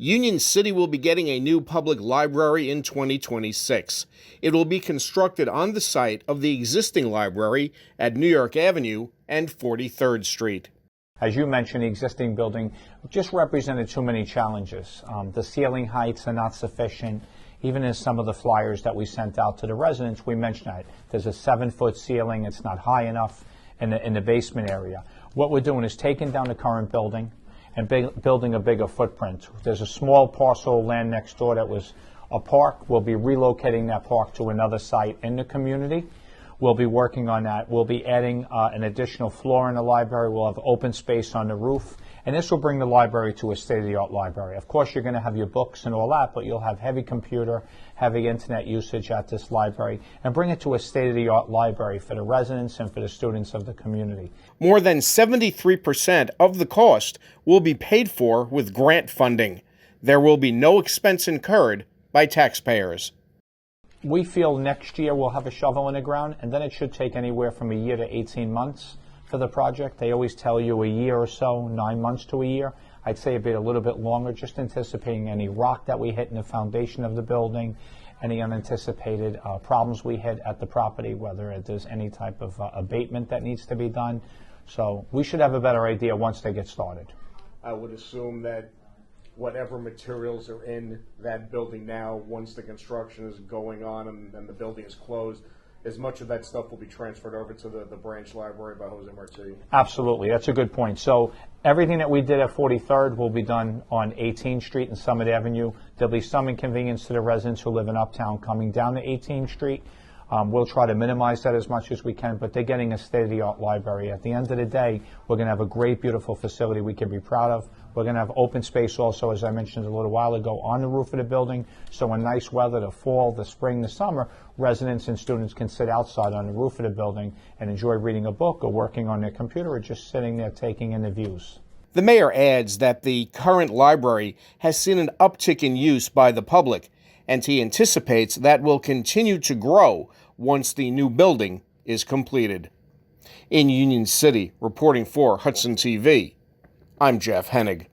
Union City will be getting a new public library in 2026. It will be constructed on the site of the existing library at New York Avenue and 43rd Street. As you mentioned, the existing building just represented too many challenges. The ceiling heights are not sufficient. Even in some of the flyers that we sent out to the residents, we mentioned that there's a 7-foot ceiling. It's not high enough in the basement area. What we're doing is taking down the current building and building a bigger footprint. There's a small parcel of land next door that was a park. We'll be relocating that park to another site in the community. We'll be working on that. We'll be adding an additional floor in the library. We'll have open space on the roof. And this will bring the library to a state-of-the-art library. Of course, you're going to have your books and all that, but you'll have heavy computer, heavy internet usage at this library, and bring it to a state-of-the-art library for the residents and for the students of the community. More than 73% of the cost will be paid for with grant funding. There will be no expense incurred by taxpayers. We feel next year we'll have a shovel in the ground, and then it should take anywhere from a year to 18 months for the project. They always tell you a year or so, 9 months to a year. I'd say a little bit longer, just anticipating any rock that we hit in the foundation of the building, any unanticipated problems we hit at the property, whether there's any type of abatement that needs to be done. So we should have a better idea once they get started. I would assume that whatever materials are in that building now, once the construction is going on and the building is closed, as much of that stuff will be transferred over to the branch library by Jose Marti. Absolutely. That's a good point. So everything that we did at 43rd will be done on 18th Street and Summit Avenue. There'll be some inconvenience to the residents who live in Uptown coming down to 18th Street. We'll try to minimize that as much as we can, but they're getting a state-of-the-art library. At the end of the day, we're going to have a great, beautiful facility we can be proud of. We're going to have open space also, as I mentioned a little while ago, on the roof of the building. So in nice weather, the fall, the spring, the summer, residents and students can sit outside on the roof of the building and enjoy reading a book or working on their computer or just sitting there taking in the views. The mayor adds that the current library has seen an uptick in use by the public, and he anticipates that will continue to grow once the new building is completed. In Union City, reporting for Hudson TV, I'm Jeff Hennig.